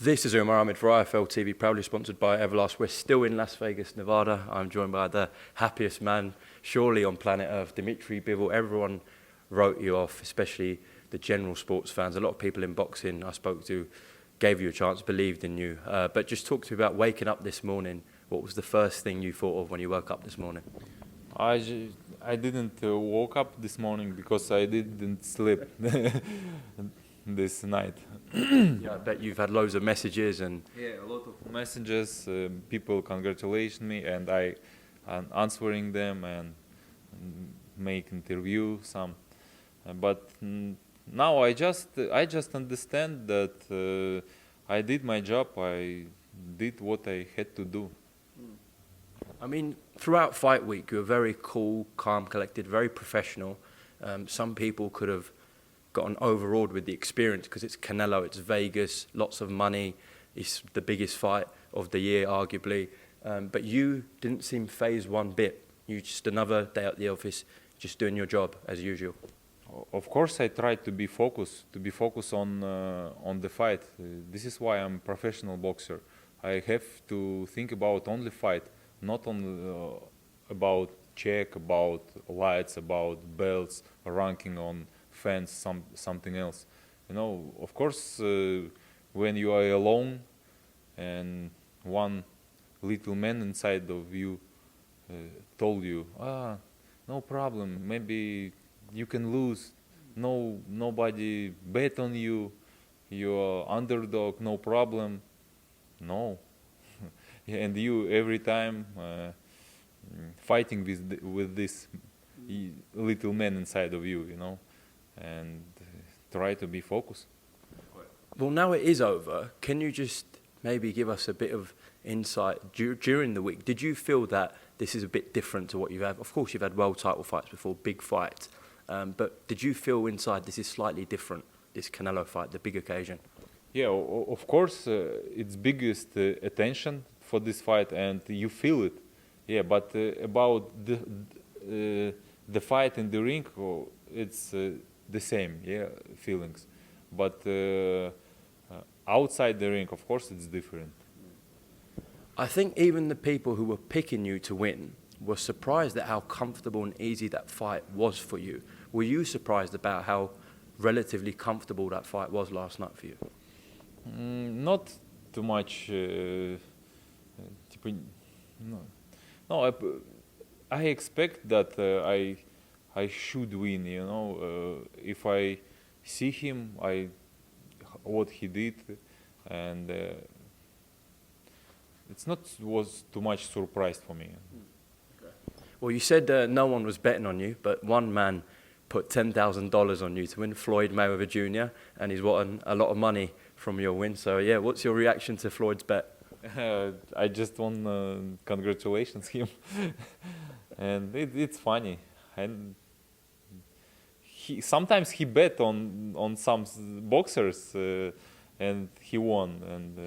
This is Umar Ahmed for IFL TV, proudly sponsored by Everlast. We're still in Las Vegas, Nevada. I'm joined by the happiest man, surely on planet Earth, Dmitry Bivol. Everyone wrote you off, especially the general sports fans. A lot of people in boxing I spoke to gave you a chance, believed in you. But just talk to me about waking up this morning. What was the first thing you thought of when you woke up this morning? I didn't woke up this morning because I didn't sleep this night. Yeah, I bet you've had loads of messages and... Yeah, a lot of messages, people congratulating me, and I'm answering them and make interview some. But now I just understand that I did my job. I did what I had to do. I mean, throughout fight week, you were very cool, calm, collected, very professional. Some people could have gotten overawed with the experience because it's Canelo, it's Vegas, lots of money. It's the biggest fight of the year, arguably. But you didn't seem fazed one bit. You just another day at the office, just doing your job as usual. Of course, I tried to be focused on the fight. This is why I'm a professional boxer. I have to think about only fight, not only about check, about lights, about belts, ranking on fans, something else. You know, of course, when you are alone and one little man inside of you told you, no problem, maybe you can lose, nobody bet on you, you're underdog, no problem. No. And you every time fighting with this little man inside of you, you know, and try to be focused. Well, now it is over. Can you just maybe give us a bit of insight during the week? Did you feel that this is a bit different to what you have? Of course, you've had world title fights before, big fights. But did you feel inside this is slightly different, this Canelo fight, the big occasion? Yeah, of course, it's biggest attention for this fight, and you feel it. Yeah, but about the fight in the ring, it's the same, yeah, feelings. But outside the ring, of course, it's different. I think even the people who were picking you to win were surprised at how comfortable and easy that fight was for you. Were you surprised about how relatively comfortable that fight was last night for you? Not too much. No, I expect that I should win. You know, if I see him, what he did, and it's not was too much surprise for me. Okay. Well, you said no one was betting on you, but one man put $10,000 on you to win, Floyd Mayweather Jr, and he's won a lot of money from your win. So yeah, what's your reaction to Floyd's bet? I just want congratulations him, and it's funny. And sometimes he bet on some boxers, and he won. And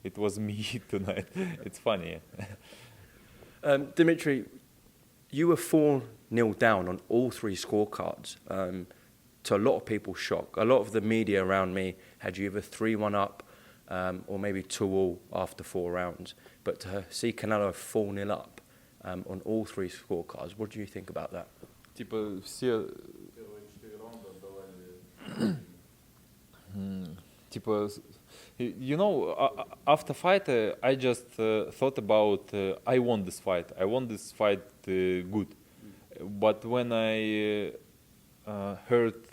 it was me tonight. It's funny. Dmitry, you were 4-0 down on all three scorecards. To a lot of people's shock. A lot of the media around me had you either 3-1 up or maybe 2-2 after 4 rounds. But to see Canelo 4-0 up on all three scorecards, what do you think about that? You know, after fight, I just thought about I won this fight. I won this fight good. But when I heard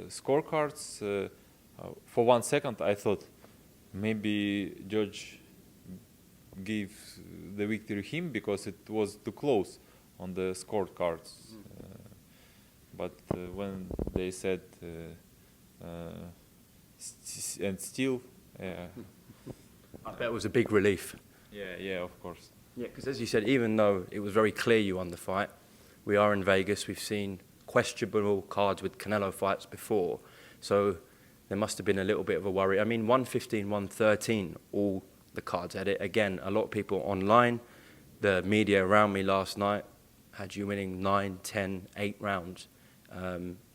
scorecards, for 1 second I thought maybe judge gave the victory him because it was too close on the scorecards. But when they said and still, I bet it was a big relief. Yeah, of course. Yeah, because as you said, even though it was very clear you won the fight, we are in Vegas, we've seen questionable cards with Canelo fights before, so there must have been a little bit of a worry. I mean, 115, 113, all the cards had it. Again, a lot of people online, the media around me last night, had you winning 9, 10, 8 rounds.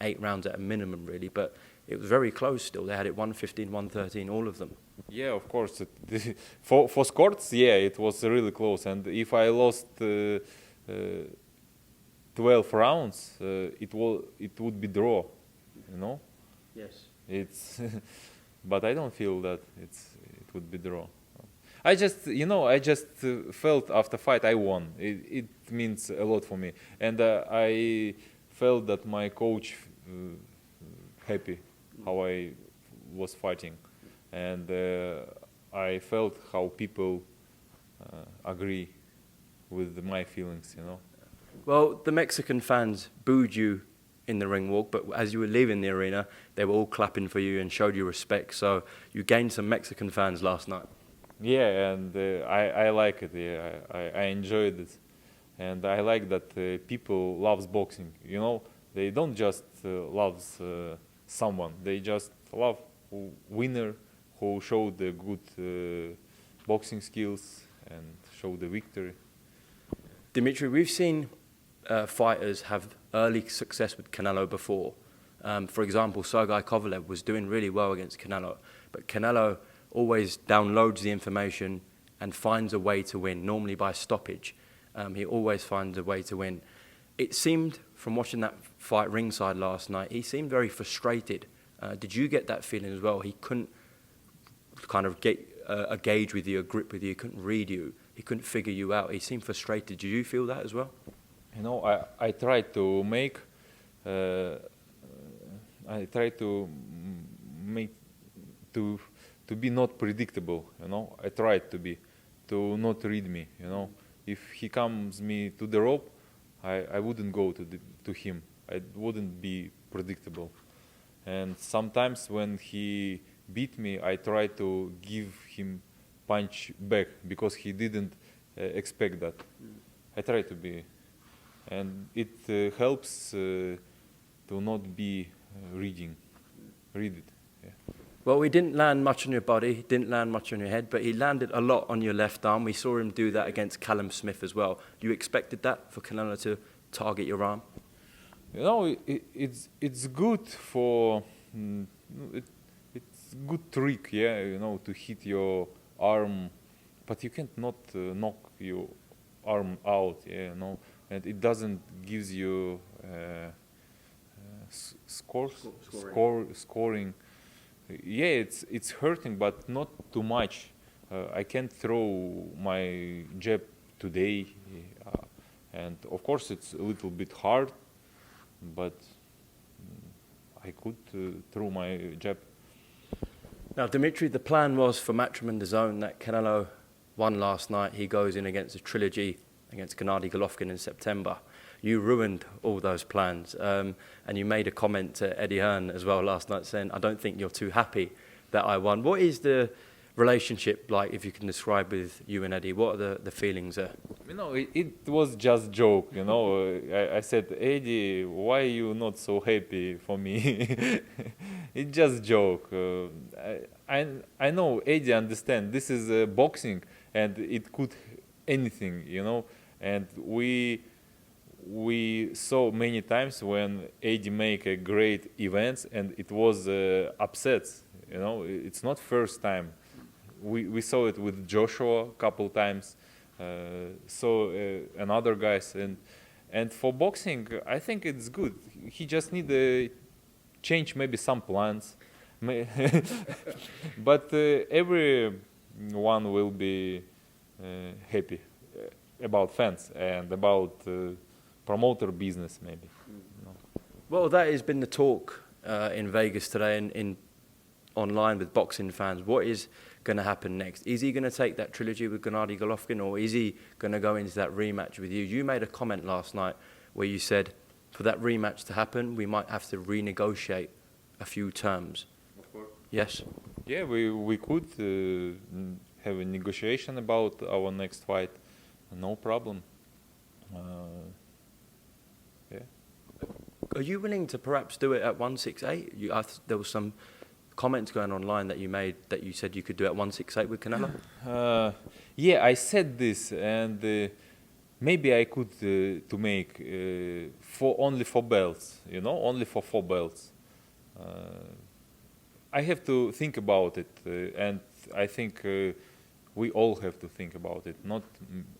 8 rounds at a minimum, really. But it was very close still. They had it 115, 113, all of them. Yeah, of course. For scores, yeah, it was really close. And if I lost 12 rounds, it would be draw, you know. Yes. It's, but I don't feel that it would be draw. I just, I just felt after fight I won. It means a lot for me, and I felt that my coach happy how I was fighting, and I felt how people agree with my feelings, Well, the Mexican fans booed you in the ring walk, but as you were leaving the arena, they were all clapping for you and showed you respect. So you gained some Mexican fans last night. Yeah, and I like it. Yeah, I enjoyed it, and I like that people loves boxing. They don't just loves someone. They just love winner who showed the good boxing skills and show the victory. Dmitry, we've seen fighters have early success with Canelo before. For example, Sergey Kovalev was doing really well against Canelo, but Canelo always downloads the information and finds a way to win, normally by stoppage. He always finds a way to win. It seemed, from watching that fight ringside last night, he seemed very frustrated. Did you get that feeling as well? He couldn't kind of get a gauge with you, a grip with you, he couldn't read you, he couldn't figure you out. He seemed frustrated. Did you feel that as well? I tried to make, to be not predictable, I tried to not read me, If he comes me to the rope, I wouldn't go to him. I wouldn't be predictable. And sometimes when he beat me, I tried to give him punch back because he didn't expect that. I try to be, and it helps to not be read it. Yeah. Well, he didn't land much on your body, he didn't land much on your head, but he landed a lot on your left arm. We saw him do that against Callum Smith as well. You expected that for Canelo to target your arm? It's good for it's good trick, yeah, to hit your arm, but you can't not knock your arm out, yeah, and it doesn't gives you scoring. Yeah, it's hurting, but not too much. I can't throw my jab today, and of course it's a little bit hard, but I could throw my jab. Now, Dmitry, the plan was for Matchroom DAZN that Canelo won last night. He goes in against a trilogy against Gennady Golovkin in September. You ruined all those plans, and you made a comment to Eddie Hearn as well last night saying, I don't think you're too happy that I won. What is the relationship like, if you can describe, with you and Eddie? What are the feelings there? It was just joke, I said, Eddie, why are you not so happy for me? It's just joke. I know Eddie understand this is boxing and it could anything, and we saw many times when Eddie make a great events and it was upsets, it's not first time. We saw it with Joshua a couple times, and other guys, and for boxing I think it's good. He just need to change maybe some plans, but everyone will be happy about fans and about promoter business maybe. Well, that has been the talk in Vegas today and in online with boxing fans. What is going to happen next? Is he going to take that trilogy with Gennady Golovkin, or is he going to go into that rematch with you? You made a comment last night where you said for that rematch to happen, we might have to renegotiate a few terms. Of course. Yes? Yeah, we could have a negotiation about our next fight. No problem. Yeah. Are you willing to perhaps do it at 168? There was some comments going online that you made that you said you could do it at 168 with Canelo? Yeah, I said this, and maybe I could to make only for belts, only for 4 belts. I have to think about it, and I think we all have to think about it, not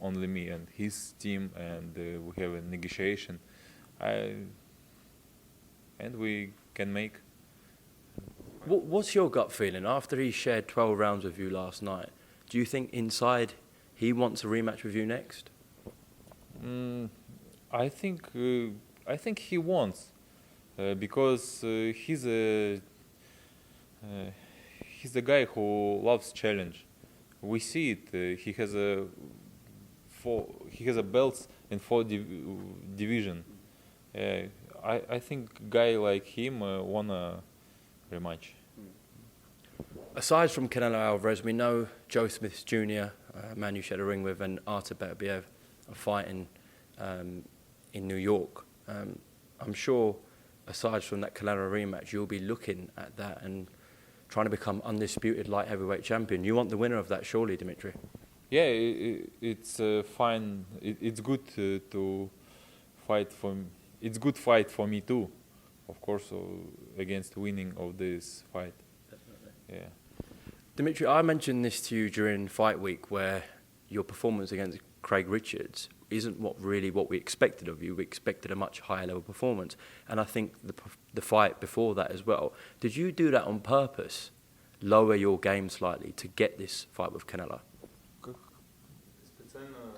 only me and his team, and we have a negotiation, and we can make. What's your gut feeling after he shared 12 rounds with you last night? Do you think inside he wants a rematch with you next? I think he wants, because he's a guy who loves challenge. We see it. He has a belts in 4 division. I think a guy like him won a rematch. Aside from Canelo Alvarez, we know Joe Smith Jr., a man you shared a ring with, and Artur Beterbiev are fighting in New York. I'm sure, aside from that Canelo rematch, you'll be looking at that and trying to become undisputed light heavyweight champion. You want the winner of that, surely, Dmitry? Yeah, it's fine. It's good to fight for. It's good fight for me too, of course, against winning of this fight. Definitely. Yeah. Dmitry, I mentioned this to you during fight week, where your performance against Craig Richards isn't what we expected of you. We expected a much higher level performance, and I think the fight before that as well. Did you do that on purpose, lower your game slightly to get this fight with Canelo? Специально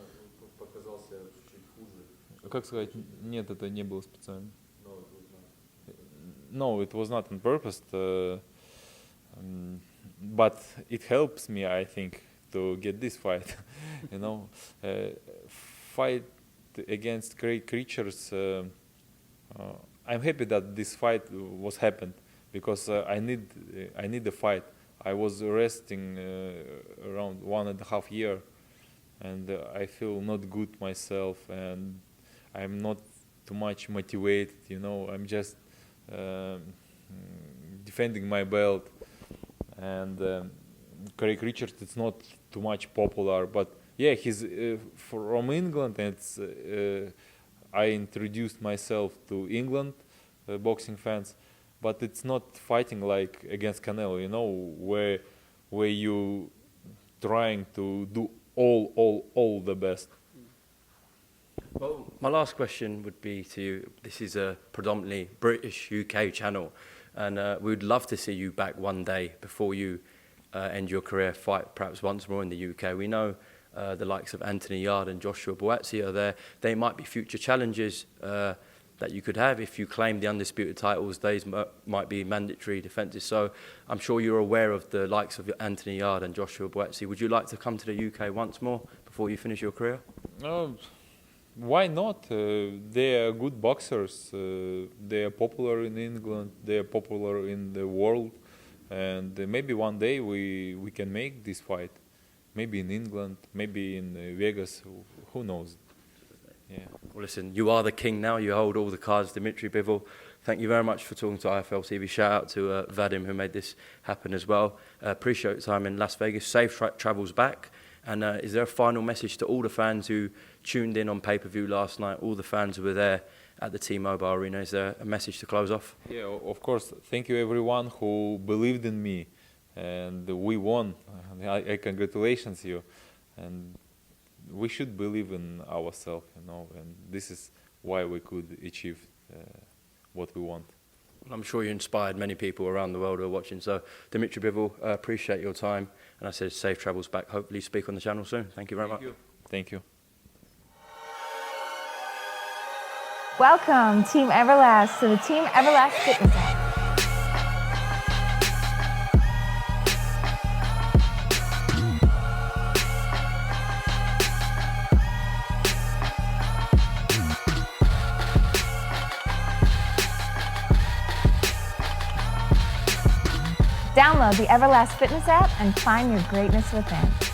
показался чуть-чуть хуже. Как сказать? Нет, это не было специально. No, it was not on purpose. But it helps me, I think, to get this fight. You know, fight against great creatures. I'm happy that this fight was happened, because I need the fight. I was resting around 1.5 years, and I feel not good myself, and I'm not too much motivated. You know, I'm just defending my belt, and Craig Richards, it's not too much popular, but yeah, he's from England, and I introduced myself to England boxing fans, but it's not fighting like against Canelo, you know, where you trying to do all the best. Well, my last question would be to you. This is a predominantly British UK channel, and we would love to see you back one day before you end your career, fight perhaps once more in the UK. We know the likes of Anthony Yarde and Joshua Buatsi are there. They might be future challenges that you could have if you claim the undisputed titles. These might be mandatory defences. So I'm sure you're aware of the likes of Anthony Yarde and Joshua Buatsi. Would you like to come to the UK once more before you finish your career? Why not? They are good boxers. They are popular in England. They are popular in the world. And maybe one day we can make this fight. Maybe in England, maybe in Vegas. Who knows? Yeah. Well, listen, you are the king now. You hold all the cards, Dmitry Bivol. Thank you very much for talking to IFL TV. Shout out to Vadim, who made this happen as well. Appreciate your time in Las Vegas. Safe travels back. And is there a final message to all the fans who tuned in on pay-per-view last night, all the fans who were there at the T-Mobile Arena? Is there a message to close off? Yeah, of course. Thank you everyone who believed in me, and we won. I congratulations you, and we should believe in ourselves, you know, and this is why we could achieve what we want. Well, I'm sure you inspired many people around the world who are watching. So, Dmitry Bivol, appreciate your time, and I said safe travels back. Hopefully speak on the channel soon. Thank you very much. Thank you. Welcome, Team Everlast, to the Team Everlast Fitness app. Download the Everlast Fitness app and find your greatness within.